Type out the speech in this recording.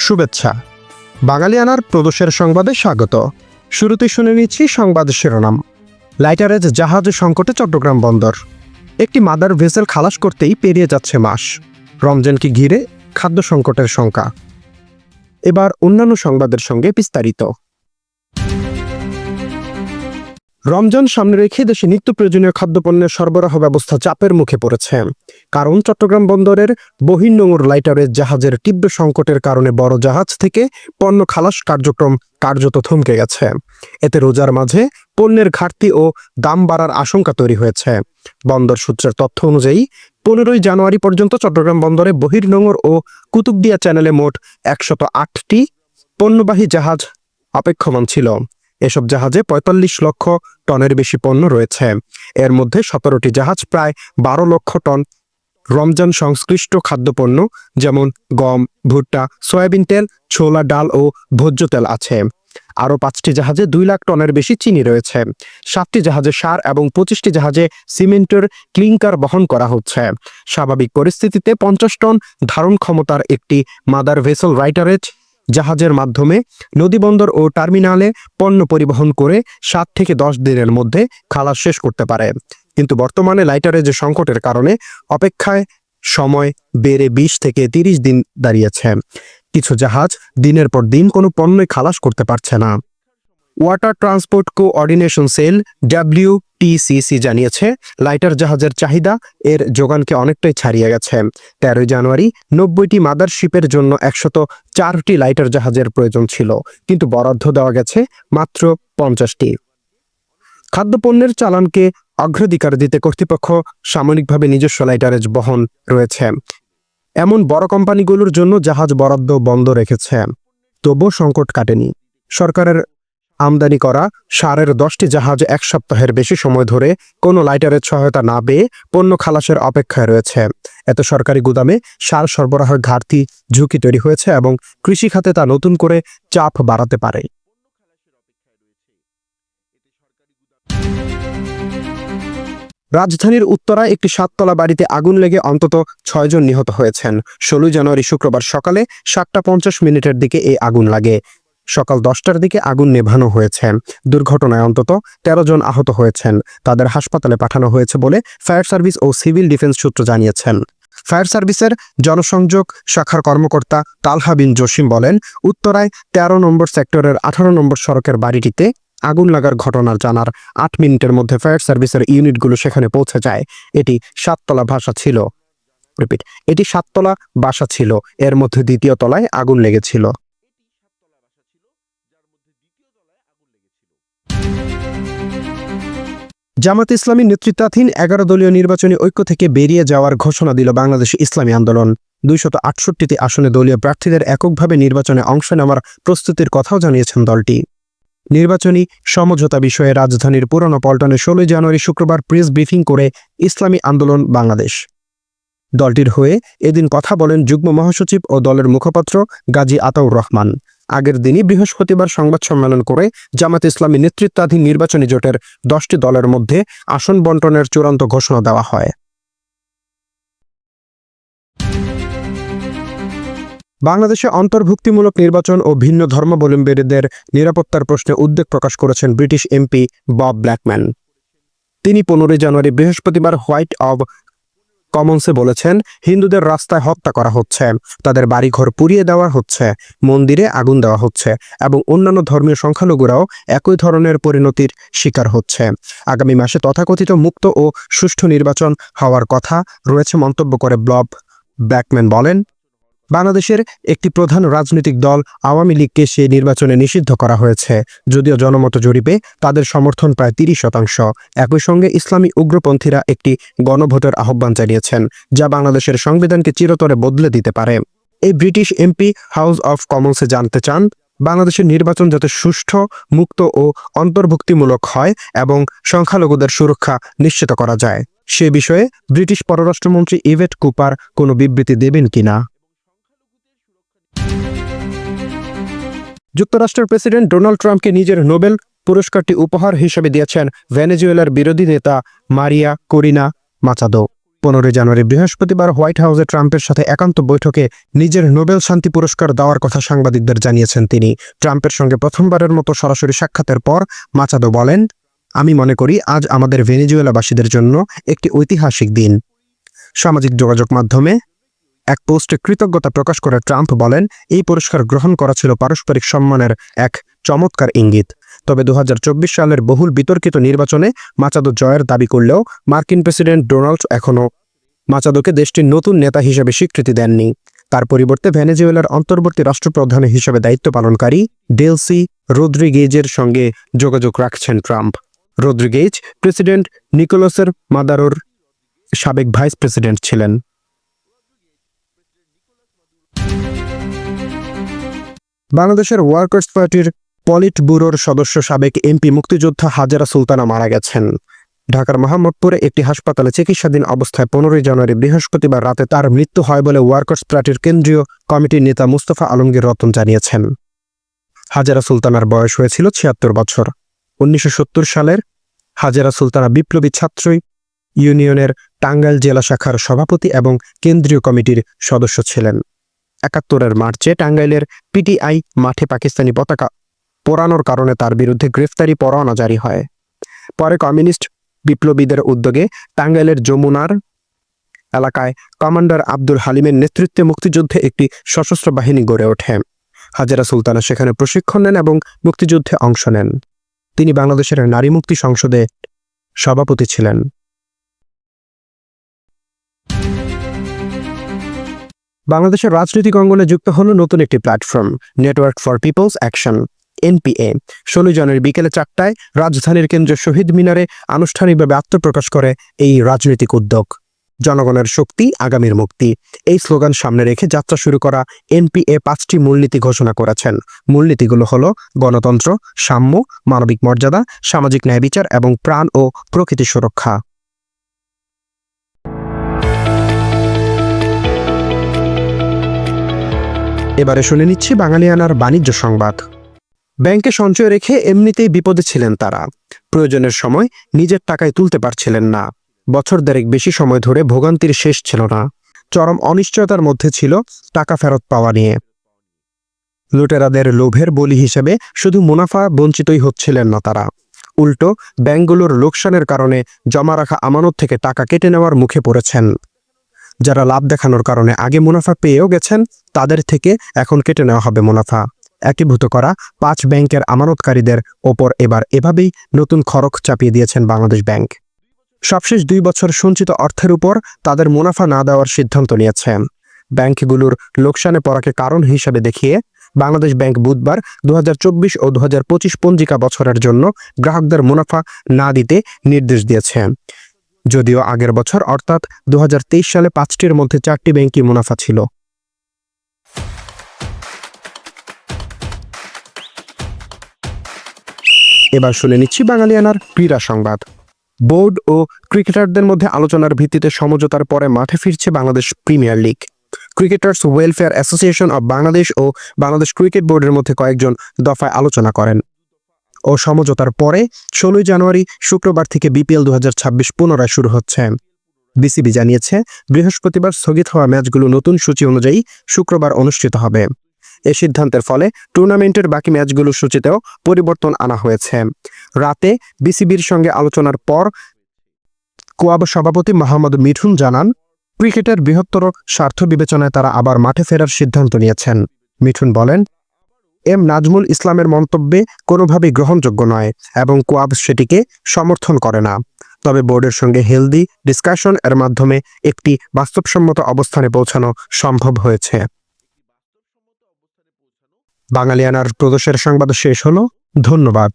শুভেচ্ছা। বাঙালিয়ানার প্রদোষের সংবাদে স্বাগত। শুরুতেই শুনে নিচ্ছি সংবাদ শিরোনাম। লাইটারেজ জাহাজ সংকটে চট্টগ্রাম বন্দর। একটি মাদার ভেসেল খালাস করতেই পেরিয়ে যাচ্ছে মাস। রমজানকে ঘিরে খাদ্য সংকটের শঙ্কা। এবার অন্যান্য সংবাদের সঙ্গে বিস্তারিত। রমজান সামনে রেখে দেশে নিত্য প্রয়োজনীয় খাদ্যপণ্যের সরবরাহ ব্যবস্থা চাপের মুখে পড়েছে। কারণ চট্টগ্রাম বন্দরের বহির্নোঙর লাইটারেজ জাহাজের তীব্র সংকটের কারণে বড় জাহাজ থেকে পণ্য খালাস কার্যক্রম কার্যত থমকে গেছে। এতে রোজার মাঝে পণ্যের ঘাটতি ও দাম বাড়ার আশঙ্কা তৈরি হয়েছে। বন্দর সূত্রের তথ্য অনুযায়ী 15ই জানুয়ারি পর্যন্ত চট্টগ্রাম বন্দরে বহির্নোঙর ও কুতুবদিয়া চ্যানেলে মোট 108টি পণ্যবাহী জাহাজ অপেক্ষমান ছিল। এসব জাহাজে 45 লক্ষ টনের বেশি পণ্য রয়েছে। এর মধ্যে 17টি জাহাজ প্রায় 12 লক্ষ টন রমজান সংশ্লিষ্ট খাদ্যপণ্য যেমন গম, ভুট্টা, সয়াবিন তেল, ছোলা, ডাল ও ভোজ্য তেল আছে। আরও 5টি জাহাজে 2 লাখ টনের বেশি চিনি রয়েছে। 7টি জাহাজে সার এবং 25টি জাহাজে সিমেন্টের ক্লিংকার বহন করা হচ্ছে। স্বাভাবিক পরিস্থিতিতে 50 টন ধারণ ক্ষমতার একটি মাদার ভেসেল রাইটারেজ জাহাজের মাধ্যমে নদীবন্দর ও টার্মিনালে পণ্য পরিবহন করে 7 থেকে 10 দিনের মধ্যে খালাস শেষ করতে পারে। কিন্তু বর্তমানে লাইটারেজ সংকটের কারণে অপেক্ষায় সময় বেড়ে 20 থেকে 30 দিন দাঁড়িয়েছে। কিছু জাহাজ দিনের পর দিন কোনো পণ্যই খালাস করতে পারছে না। Water transport coordination cell WTCC জানিয়েছে, লাইটার জাহাজের চাহিদা এর যোগানকে অনেকটাই ছাড়িয়ে গেছে। 13 জানুয়ারি 90টি মাদারশিপের জন্য 104টি লাইটার জাহাজের প্রয়োজন ছিল, কিন্তু বরাদ্দ দেওয়া গেছে মাত্র 50টি। খাদ্যপণ্যের চালানকে অগ্রাধিকার দিতে কর্তৃপক্ষ সাময়িকভাবে নিজস্ব লাইটারেজ বহন রয়েছে এমন বড় কোম্পানিগুলোর জন্য জাহাজ বরাদ্দ বন্ধ রেখেছে। তবুও সংকট কাটেনি। সরকারের আমদানি করা সারের 10টি জাহাজ 1 সপ্তাহের বেশি সময় ধরে কোনো লাইটারেজ সহায়তা না পেয়ে পণ্য খালাসের অপেক্ষায় রয়েছে। এতে সরকারি গুদামে সার সরবরাহের ঘাটতি ঝুঁকি তৈরি হয়েছে এবং কৃষি খাতে তা নতুন করে চাপ বাড়াতে পারে। রাজধানীর উত্তরায় একটি 7তলা বাড়িতে আগুন লেগে অন্তত 6 জন নিহত হয়েছেন। 16 জানুয়ারি শুক্রবার সকালে 7:50 দিকে এই আগুন লাগে। সকাল 10টার দিকে আগুন নেভানো হয়েছে। দুর্ঘটনায় অন্তত 13 জন আহত হয়েছেন। তাদের হাসপাতালে পাঠানো হয়েছে বলে ফায়ার সার্ভিস ও সিভিল ডিফেন্স সূত্র জানিয়েছেন। ফায়ার সার্ভিসের জনসংযোগ শাখার কর্মকর্তা তালহা বিন জসিম বলেন, উত্তরায় 13 নম্বর সেক্টরের 18 নম্বর সড়কের বাড়িটিতে আগুন লাগার ঘটনার জানার 8 মিনিটের মধ্যে ফায়ার সার্ভিসের ইউনিটগুলো সেখানে পৌঁছে যায়। এটি 7তলা বাসা ছিল। এর মধ্যে দ্বিতীয় তলায় আগুন লেগেছিল। জামাত ইসলামী নেতৃত্বাধীন 11 দলীয় নির্বাচনী ঐক্য থেকে বেরিয়ে যাওয়ার ঘোষণা দিল বাংলাদেশ ইসলামী আন্দোলন। 268টি আসনে দলীয় প্রার্থীদের এককভাবে নির্বাচনে অংশ নেওয়ার প্রস্তুতির কথাও জানিয়েছেন দলটি। নির্বাচনী সমঝোতা বিষয়ে রাজধানীর পুরনো পল্টনে 16 জানুয়ারি শুক্রবার প্রেস ব্রিফিং করে ইসলামী আন্দোলন বাংলাদেশ। দলটির হয়ে এদিন কথা বলেন যুগ্ম মহাসচিব ও দলের মুখপাত্র গাজী আতাউর রহমান। আগের দিনই বৃহস্পতিবার সংবাদ সম্মেলন করে জামাত ইসলামী নেতৃত্বাধীন নির্বাচনী জোটের 10টি দলের মধ্যে আসন বণ্টনের চূড়ান্ত ঘোষণা দেওয়া হয়। বাংলাদেশে অন্তর্ভুক্তিমূলক নির্বাচন ও ভিন্ন ধর্মাবলম্বীদের নিরাপত্তার প্রশ্নে উদ্বেগ প্রকাশ করেছেন ব্রিটিশ এমপি বব ব্ল্যাকম্যান। তিনি 15 জানুয়ারি বৃহস্পতিবার হোয়াইট অব কমন্সে বলেছেন, হিন্দুদের রাস্তায় হত্যা করা হচ্ছে, তাদের বাড়িঘর পুড়িয়ে দেওয়া হচ্ছে, মন্দিরে আগুন দেওয়া হচ্ছে এবং অন্যান্য ধর্মীয় সংখ্যালঘুরাও একই ধরনের পরিণতির শিকার হচ্ছে। আগামী মাসে তথাকথিত মুক্ত ও সুষ্ঠু নির্বাচন হওয়ার কথা রয়েছে মন্তব্য করে বব ব্ল্যাকম্যান বলেন, বাংলাদেশের একটি প্রধান রাজনৈতিক দল আওয়ামী লীগকে সেই নির্বাচনে নিষিদ্ধ করা হয়েছে, যদিও জনমত জরিপে তাদের সমর্থন প্রায় 30%। একই সঙ্গে ইসলামী উগ্রপন্থীরা একটি গণভোটের আহ্বান জানিয়েছেন, যা বাংলাদেশের সংবিধানকে চিরতরে বদলে দিতে পারে। এই ব্রিটিশ এমপি হাউস অব কমন্সে জানতে চান, বাংলাদেশের নির্বাচন যাতে সুষ্ঠু, মুক্ত ও অন্তর্ভুক্তিমূলক হয় এবং সংখ্যালঘুদের সুরক্ষা নিশ্চিত করা যায়, সে বিষয়ে ব্রিটিশ পররাষ্ট্রমন্ত্রী ইভেট কুপার কোনো বিবৃতি দেবেন কিনা। যুক্তরাষ্ট্রের প্রেসিডেন্ট ডোনাল্ড ট্রাম্পকে নিজের নোবেল পুরস্কারটি উপহার হিসেবে দিয়েছেন ভেনেজুয়েলার বিরোধী নেতা মারিয়া করিনা মাচাদো। 15 জানুয়ারি বৃহস্পতিবার হোয়াইট হাউসে ট্রাম্পের সাথে একান্ত বৈঠকে নিজের নোবেল শান্তি পুরস্কার দেওয়ার কথা সাংবাদিকদের জানিয়েছেন তিনি। ট্রাম্পের সঙ্গে প্রথমবারের মতো সরাসরি সাক্ষাতের পর মাচাদো বলেন, আমি মনে করি আজ আমাদের ভেনেজুয়েলাবাসীদের জন্য একটি ঐতিহাসিক দিন। সামাজিক যোগাযোগ মাধ্যমে এক পোস্টে কৃতজ্ঞতা প্রকাশ করে ট্রাম্প বলেন, এই পুরস্কার গ্রহণ করা ছিল পারস্পরিক সম্মানের এক চমৎকার ইঙ্গিত। তবে 2024 সালের বহুল বিতর্কিত নির্বাচনে মাচাদো জয়ের দাবি করলেও মার্কিন প্রেসিডেন্ট ডোনাল্ড এখনও মাচাদোকে দেশটির নতুন নেতা হিসেবে স্বীকৃতি দেননি। তার পরিবর্তে ভেনেজুয়েলার অন্তর্বর্তী রাষ্ট্রপ্রধান হিসেবে দায়িত্ব পালনকারী ডেলসি রদ্রিগেজের সঙ্গে যোগাযোগ রাখছেন ট্রাম্প। রদ্রিগেজ প্রেসিডেন্ট নিকোলাসের মাদারোর সাবেক ভাইস প্রেসিডেন্ট ছিলেন। বাংলাদেশের ওয়ার্কার্স পার্টির পলিট ব্যুরোর সদস্য সাবেক এমপি মুক্তিযোদ্ধা হাজেরা সুলতানা মারা গেছেন। ঢাকার মোহাম্মদপুরে একটি হাসপাতালে চিকিৎসাধীন অবস্থায় 15 জানুয়ারি বৃহস্পতিবার রাতে তার মৃত্যু হয় বলে ওয়ার্কার্স পার্টির কেন্দ্রীয় কমিটির নেতা মুস্তফা আলমগীর রতন জানিয়েছেন। হাজেরা সুলতানার বয়স হয়েছিল 76 বছর। 1970 সালের হাজেরা সুলতানা বিপ্লবী ছাত্র ইউনিয়নের টাঙ্গাইল জেলা শাখার সভাপতি এবং কেন্দ্রীয় কমিটির সদস্য ছিলেন। 71 মার্চে টাঙ্গাইলের পিটিআই মাঠে পাকিস্তানি পতাকা পোড়ানোর কারণে তার বিরুদ্ধে গ্রেফতারি পরোয়ানা জারি হয়। পরে কমিউনিস্ট বিপ্লবীদের উদ্যোগে টাঙ্গাইলের যমুনার এলাকায় কমান্ডার আব্দুল হালিমের নেতৃত্বে মুক্তিযুদ্ধে একটি সশস্ত্র বাহিনী গড়ে ওঠে। হাজেরা সুলতানা সেখানে প্রশিক্ষণ নেন এবং মুক্তিযুদ্ধে অংশ নেন। তিনি বাংলাদেশের নারী মুক্তি সংসদে সভাপতি ছিলেন। বাংলাদেশের রাজনৈতিক অঙ্গনে যুক্ত হল নতুন একটি platform, network for people's action NPA। 16 জানুয়ারি বিকেলে 4টায় রাজধানীর কেন্দ্রীয় শহীদ মিনারে আনুষ্ঠানিকভাবে আত্মপ্রকাশ করে এই রাজনৈতিক উদ্যোগ। জনগণের শক্তি, আগামীর মুক্তি, এই স্লোগান সামনে রেখে যাত্রা শুরু করা NPA 5টি মূলনীতি ঘোষণা করেছেন। মূলনীতিগুলো হলো গণতন্ত্র, সাম্য, মানবিক মর্যাদা, সামাজিক ন্যায় বিচার এবং প্রাণ ও প্রকৃতি সুরক্ষা। এবারে শুনে নিচ্ছি বাঙালিয়ানার বাণিজ্য সংবাদ। ব্যাংকে সঞ্চয় রেখে এমনিতেই বিপদে ছিলেন তারা। প্রয়োজনের সময় নিজের টাকায় তুলতে পারছিলেন না। বছর দেড়েক বেশি সময় ধরে ভোগান্তির শেষ ছিল না। চরম অনিশ্চয়তার মধ্যে ছিল টাকা ফেরত পাওয়া নিয়ে। লুটেরাদের লোভের বলি হিসেবে শুধু মুনাফা বঞ্চিতই হচ্ছিলেন না তারা, উল্টো ব্যাংকগুলোর লোকসানের কারণে জমা রাখা আমানত থেকে টাকা কেটে নেওয়ার মুখে পড়েছেন। যারা লাভ দেখানোর কারণে আগে মুনাফা পেয়েও গেছেন, তাদের থেকে এখন কেটে নেওয়া হবে মুনাফা। একীভূত করা 5 ব্যাংকের আমানতকারীদের ওপর এবার এভাবেই নতুন খরচ চাপিয়ে দিয়েছেন বাংলাদেশ ব্যাংক। সবশেষ 2 বছর সঞ্চিত অর্থের উপর তাদের মুনাফা না দেওয়ার সিদ্ধান্ত নিয়েছে। ব্যাংকগুলোর লোকসানে পড়াকে কারণ হিসেবে দেখিয়ে বাংলাদেশ ব্যাংক বুধবার 2024 ও 2025 পঞ্জিকা বছরের জন্য গ্রাহকদের মুনাফা না দিতে নির্দেশ দিয়েছে। যদিও আগের বছর অর্থাৎ 2023 সালে 5টির মধ্যে 4টি ব্যাংকই মুনাফা ছিল। এবার শুনে নিচ্ছি বাঙালিয়ানার ক্রীড়া সংবাদ। বোর্ড ও ক্রিকেটারদের মধ্যে আলোচনার ভিত্তিতে সমঝোতার পরে মাঠে ফিরছে Bangladesh premier league. Cricketers welfare association of Bangladesh ও বাংলাদেশ ক্রিকেট বোর্ডের মধ্যে কয়েকজন দফায় আলোচনা করেন ও সমঝোতার পরে 16 জানুয়ারি শুক্রবার থেকে বিপিএল 2026 পুনরায় শুরু হচ্ছে। বিসিবি জানিয়েছে, বৃহস্পতিবার স্থগিত হওয়া ম্যাচগুলো নতুন সূচি অনুযায়ী শুক্রবার অনুষ্ঠিত হবে। এ সিদ্ধান্তের ফলে টুর্নামেন্টের বাকি ম্যাচগুলোর সূচিতেও পরিবর্তন আনা হয়েছে। রাতে বিসিবির সঙ্গে আলোচনার পর কোয়াব সভাপতি মোহাম্মদ মিঠুন জানান, ক্রিকেটের বৃহত্তর স্বার্থ বিবেচনায় তারা আবার মাঠে ফেরার সিদ্ধান্ত নিয়েছেন। মিঠুন বলেন, এম নাজমুল ইসলামের মন্তব্যে কোনোভাবেই গ্রহণযোগ্য নয় এবং কোয়াব সেটিকে সমর্থন করে না। তবে বোর্ডের সঙ্গে হেলদি ডিসকাশন এর মাধ্যমে একটি বাস্তবসম্মত অবস্থানে পৌঁছানো সম্ভব হয়েছে। বাঙালিয়ানার প্রদেশের সংবাদ শেষ হলো। ধন্যবাদ।